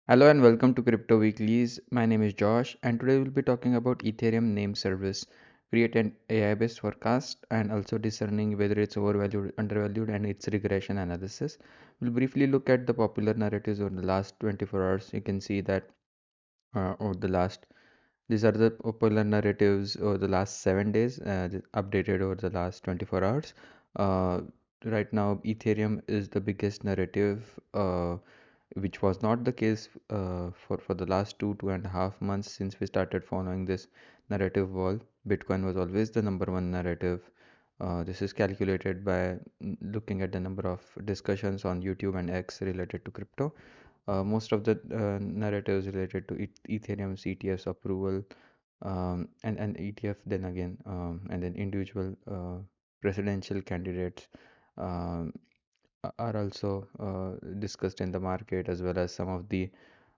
Hello and welcome to Crypto Weeklies. My name is Josh, and today we'll be talking about Ethereum name service, create an AI-based forecast, and also discerning whether it's overvalued, undervalued, and its regression analysis. We'll briefly look at the popular narratives over the last 24 hours. You can see that over the last these are the popular narratives over the last 7 days, updated over the last 24 hours. Uh, right now, Ethereum is the biggest narrative. Which was not the case for the last 2.5 months since we started following this narrative wall. Bitcoin was always the number one narrative. This is calculated by looking at the number of discussions on YouTube and X related to crypto. Most of the narratives related to Ethereum's ETF's approval, and ETF, then again, and then individual presidential candidates um, are also discussed in the market, as well as some of the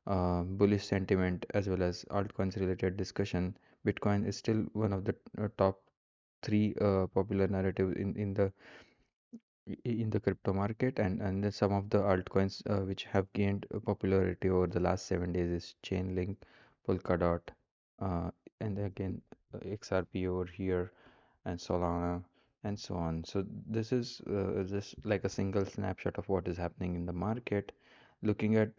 bullish sentiment as well as altcoins related discussion. Bitcoin is still one of the top three popular narrative in the crypto market, and then some of the altcoins which have gained popularity over the last 7 days is Chainlink, Polkadot, uh, and again XRP over here, and Solana, and so on. So this is just like a single snapshot of what is happening in the market. Looking at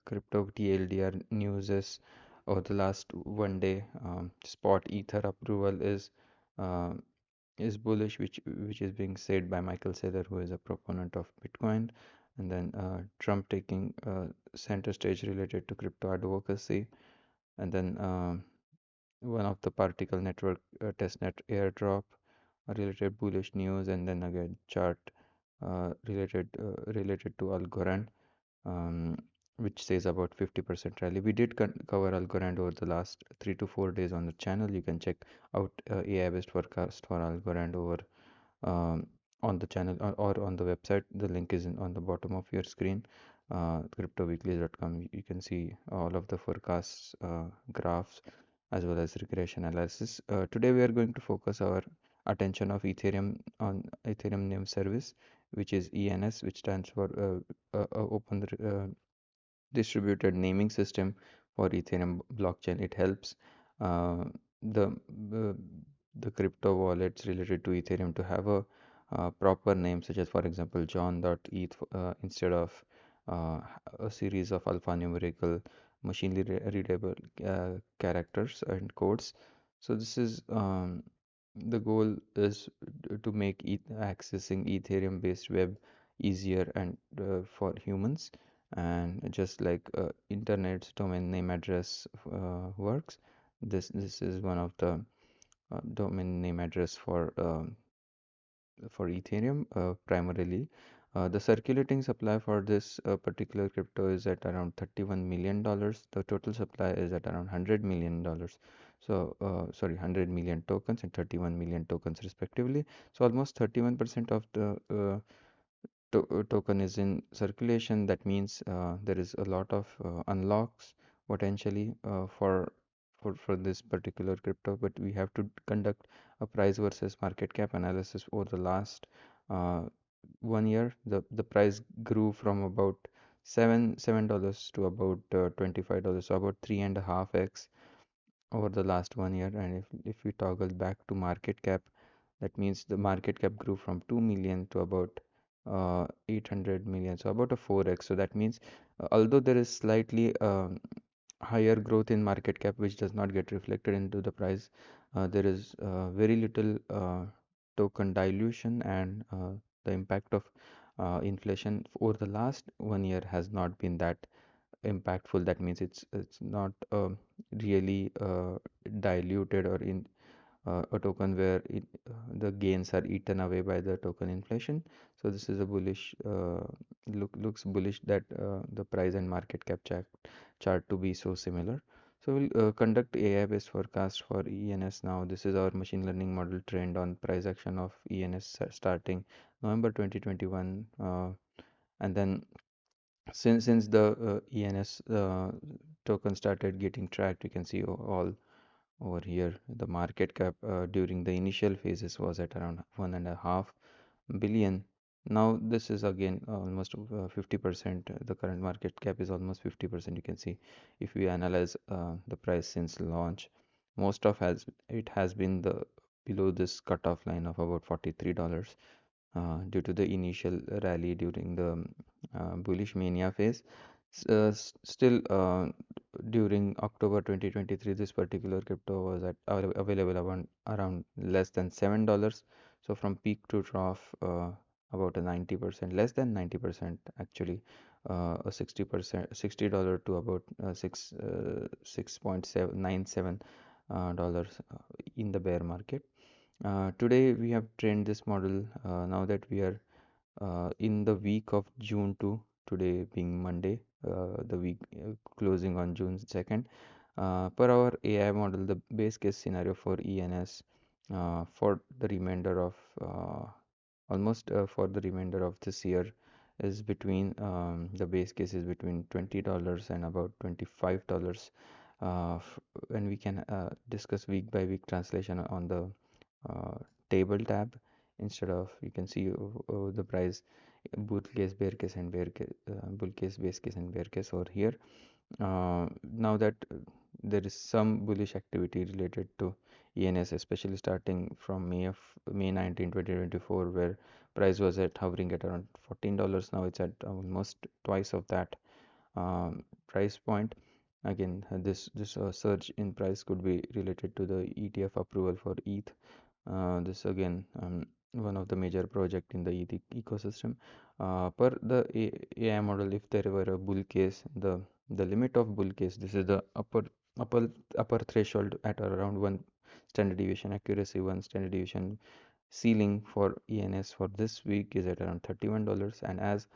crypto TLDR news is over the last 1 day, spot ether approval uh, is bullish, which is being said by Michael Saylor, who is a proponent of Bitcoin, and then Trump taking center stage related to crypto advocacy, and then one of the particle network testnet airdrop related bullish news, and then again chart related to Algorand, um, which says about 50% rally. We did cover Algorand over the last 3 to 4 days on the channel. You can check out AI-based forecast for Algorand over um, on the channel, or on the website. The link is on the bottom of your screen, cryptoweeklies.com. You can see all of the forecasts, graphs, as well as regression analysis. Today we are going to focus our attention of Ethereum on Ethereum name service, which is ENS, which stands for Open Distributed Naming System for Ethereum blockchain. It helps uh, the uh, the crypto wallets related to Ethereum to have a proper name, such as, for example, John.eth, instead of uh, a series of alphanumerical machine readable characters and codes. So this is the goal is to make accessing Ethereum based web easier and for humans, and just like internet's domain name address works, this is one of the domain name address for Ethereum primarily. The circulating supply for this particular crypto is at around $31 million. The total supply is at around $100 million. So, sorry, 100 million tokens and 31 million tokens respectively. So, almost 31% of the token is in circulation. That means there is a lot of unlocks potentially for this particular crypto, but we have to conduct a price versus market cap analysis over the last uh, 1 year. The price grew from about $7 to about $25, so about 3.5x over the last 1 year. And if we toggle back to market cap, that means the market cap grew from 2 million to about 800 million, so about a 4x. So that means although there is slightly higher growth in market cap, which does not get reflected into the price, there is very little token dilution, and the impact of inflation over the last 1 year has not been that impactful. That means it's not really diluted, or in a token where the gains are eaten away by the token inflation. So this is a bullish looks bullish that the price and market cap chart to be so similar. So we'll conduct AI based forecast for ENS now. This is our machine learning model trained on price action of ENS starting November 2021, and then since the ENS token started getting tracked, you can see all over here. The market cap during the initial phases was at around 1.5 billion, Now this is again almost 50%. The current market cap is almost 50%. You can see if we analyze the price since launch, most of has it has been the below this cutoff line of about $43 due to the initial rally during the bullish mania phase. Still, during October 2023, this particular crypto was at available around less than $7. So from peak to trough, about a 90%, less than 90% actually, a 60%, $60 to about 6.97 dollars in the bear market. Today we have trained this model now that we are in the week of June 2, today being Monday, the week closing on June 2nd. Per our AI model, the base case scenario for ENS for the remainder of for the remainder of this year is between the base case is between $20 and about $25. And we can discuss week by week translation on the uh, table tab. Instead of, you can see the price bull case, bear case, and bear case, bull case, base case, and bear case over here. Now that there is some bullish activity related to ENS, especially starting from May 19, 2024, where price was at hovering at around $14. Now it's at almost twice of that price point. Again, this surge in price could be related to the ETF approval for ETH. This again, one of the major project in the ETH ecosystem. Per the AI model, if there were a bull case, the limit of bull case, this is the upper upper threshold at around one standard deviation accuracy, one standard deviation ceiling for ENS for this week is at around $31. And as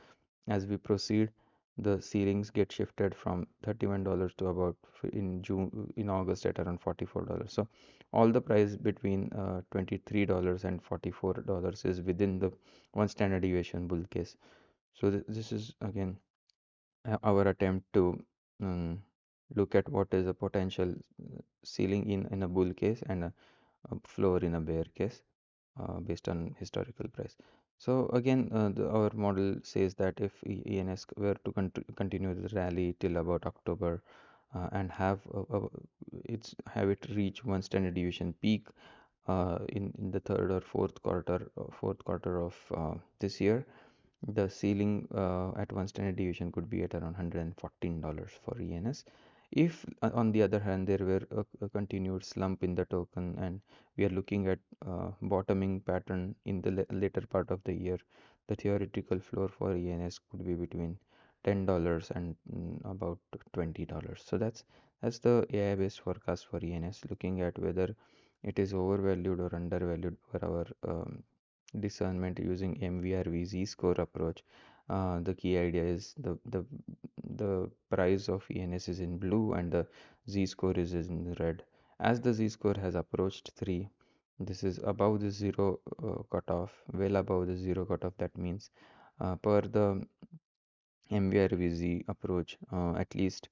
we proceed, the ceilings get shifted from $31 to about in August at around $44. So all the price between $23 and $44 is within the one standard deviation bull case. So this is again our attempt to um, look at what is a potential ceiling in a bull case and a floor in a bear case based on historical price. So again, our model says that if ENS were to continue the rally till about October and have it reach one standard deviation peak in the third or fourth quarter of this year, the ceiling at one standard deviation could be at around $114 for ENS. If, on the other hand, there were a continued slump in the token and we are looking at bottoming pattern in the later part of the year, the theoretical floor for ENS could be between $10 and about $20. So that's the AI-based forecast for ENS, looking at whether it is overvalued or undervalued for our discernment using MVRV Z-score approach. The key idea is the price of ENS is in blue and the Z-score is in red. As the Z-score has approached 3, this is above the zero cutoff, well above the zero cutoff. That means per the MVRVZ approach, at least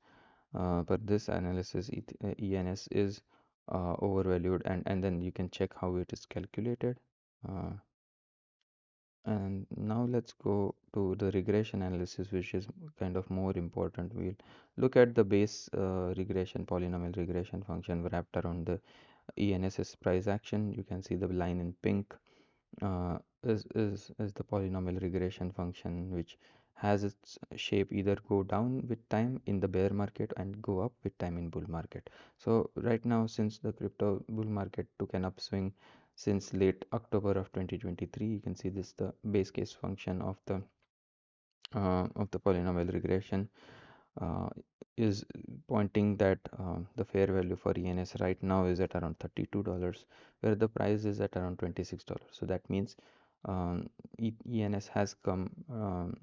per this analysis, ENS is overvalued, and then you can check how it is calculated. Uh, and now let's go to the regression analysis, which is kind of more important. We'll look at the base regression, polynomial regression function wrapped around the ENS's price action. You can see the line in pink is the polynomial regression function, which has its shape either go down with time in the bear market and go up with time in bull market. So right now, since the crypto bull market took an upswing since late October of 2023, you can see this the base case function of the polynomial regression uh, is pointing that the fair value for ENS right now is at around $32, where the price is at around $26. So that means ENS has come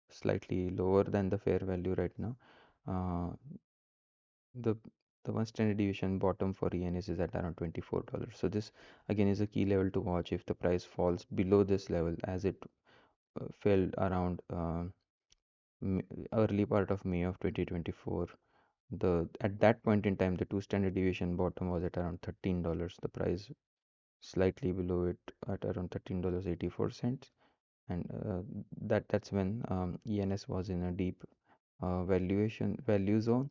slightly lower than the fair value right now. Uh, the the one standard deviation bottom for ENS is at around $24. So this again is a key level to watch. If the price falls below this level, as it fell around early part of May of 2024, the at that point in time the two standard deviation bottom was at around $13. The price slightly below it at around $13.84, and that's when ENS was in a deep value zone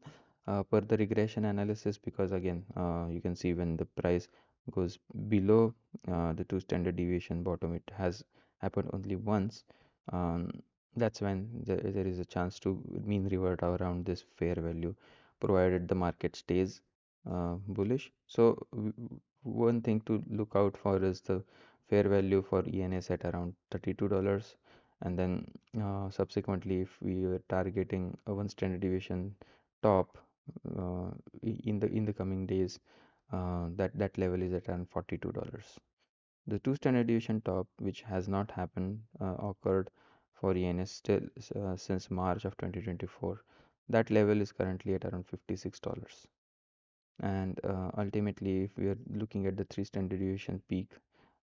per the regression analysis, because again you can see when the price goes below the 2 standard deviation bottom, it has happened only once. um, that's when there is a chance to mean revert around this fair value, provided the market stays bullish. So one thing to look out for is the fair value for ENS at around $32, and then subsequently, if we are targeting a 1 standard deviation top in the coming days, that level is at around $42. The 2 standard deviation top, which has not happened, occurred for ENS still since March of 2024. That level is currently at around $56. And ultimately, if we are looking at the 3 standard deviation peak,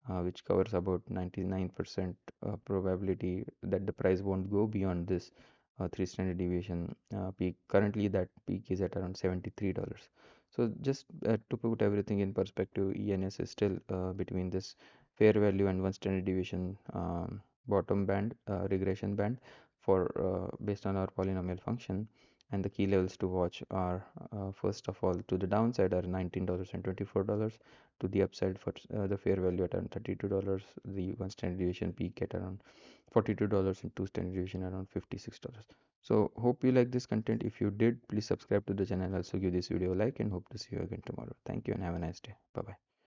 which covers about 99% probability that the price won't go beyond this 3 standard deviation peak. Currently, that peak is at around $73. So just to put everything in perspective, ENS is still between this fair value and 1 standard deviation bottom band, regression band, for based on our polynomial function. And the key levels to watch are, first of all, to the downside are $19 and $24, to the upside for the fair value at around $32, the 1 standard deviation peak at around $42, and 2 standard deviation around $56. So hope you like this content. If you did, please subscribe to the channel. Also give this video a like, and hope to see you again tomorrow. Thank you and have a nice day. Bye bye.